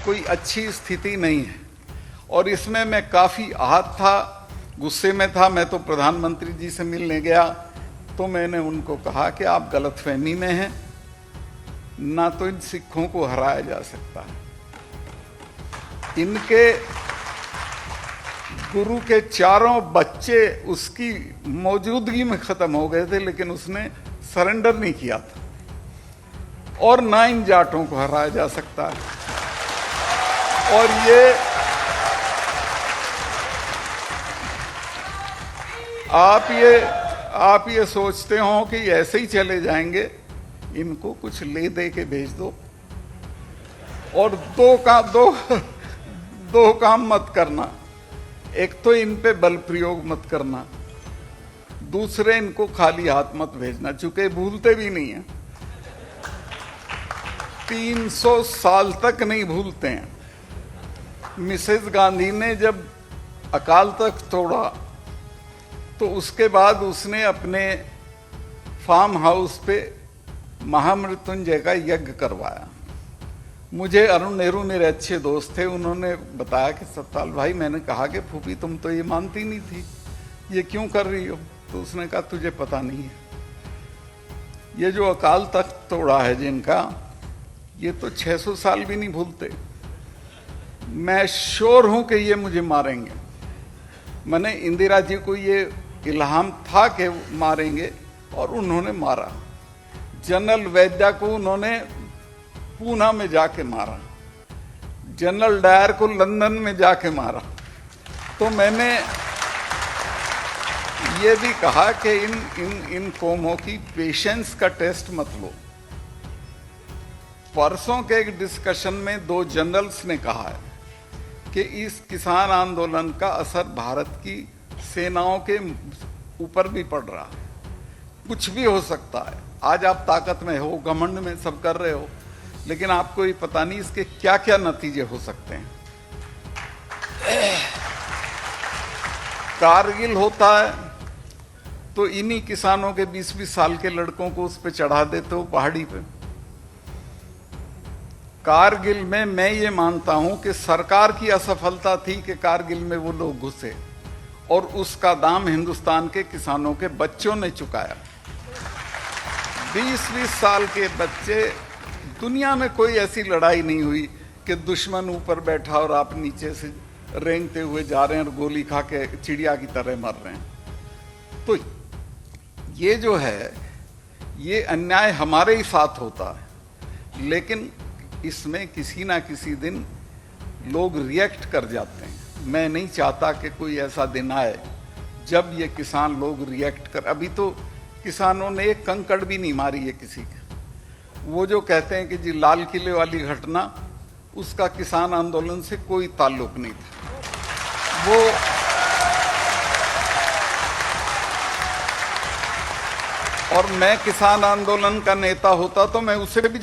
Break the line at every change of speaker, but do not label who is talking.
कोई अच्छी स्थिति नहीं है और इसमें मैं काफ़ी आहत था, गुस्से में था। मैं तो प्रधानमंत्री जी से मिलने गया तो मैंने उनको कहा कि आप गलतफहमी में हैं, ना तो इन सिखों को हराया जा सकता है। इनके गुरु के चारों बच्चे उसकी मौजूदगी में खत्म हो गए थे, लेकिन उसने सरेंडर नहीं किया था। और ना इन जाटों को हराया जा सकता है। और आप ये सोचते हो कि ऐसे ही चले जाएंगे, इनको कुछ ले दे के भेज दो और दो काम मत करना। एक तो इन पे बल प्रयोग मत करना, दूसरे इनको खाली हाथ मत भेजना, चूंकि भूलते भी नहीं है। 300 साल तक नहीं भूलते हैं। मिसेस गांधी ने जब अकाल तख्त तोड़ा तो उसके बाद उसने अपने फार्म हाउस पे महामृत्युंजय का यज्ञ करवाया। मुझे अरुण नेहरू मेरे अच्छे दोस्त थे, उन्होंने बताया कि सतपाल भाई, मैंने कहा कि फूफी तुम तो ये मानती नहीं थी, ये क्यों कर रही हो? तो उसने कहा तुझे पता नहीं है, ये जो अकाल तख्त तोड़ा है जिनका, ये तो 600 साल भी नहीं भूलते। मैं श्योर हूं कि ये मुझे मारेंगे। मैंने इंदिरा जी को ये इल्हाम था कि मारेंगे और उन्होंने मारा। जनरल वैद्या को उन्होंने पूना में जाके मारा, जनरल डायर को लंदन में जाके मारा। तो मैंने ये भी कहा कि इन कौमों की पेशेंस का टेस्ट मत लो। परसों के एक डिस्कशन में 2 जनरल्स ने कहा है कि इस किसान आंदोलन का असर भारत की सेनाओं के ऊपर भी पड़ रहा है। कुछ भी हो सकता है। आज आप ताकत में हो, घमंड में सब कर रहे हो, लेकिन आपको ये पता नहीं इसके क्या क्या नतीजे हो सकते हैं। कारगिल होता है तो इन्हीं किसानों के 20-20 साल के लड़कों को उस पे चढ़ा देते हो पहाड़ी पे। कारगिल में मैं ये मानता हूं कि सरकार की असफलता थी कि कारगिल में वो लोग घुसे, और उसका दाम हिंदुस्तान के किसानों के बच्चों ने चुकाया। 20-20 साल के बच्चे, दुनिया में कोई ऐसी लड़ाई नहीं हुई कि दुश्मन ऊपर बैठा और आप नीचे से रेंगते हुए जा रहे हैं और गोली खा के चिड़िया की तरह मर रहे हैं। तो ये जो है, ये अन्याय हमारे ही साथ होता है, लेकिन इसमें किसी ना किसी दिन लोग रिएक्ट कर जाते हैं। मैं नहीं चाहता कि कोई ऐसा दिन आए जब ये किसान लोग रिएक्ट कर। अभी तो किसानों ने एक कंकड़ भी नहीं मारी है किसी के। वो जो कहते हैं कि जी लाल किले वाली घटना, उसका किसान आंदोलन से कोई ताल्लुक नहीं था। वो और मैं किसान आंदोलन का नेता होता तो मैं उसे भी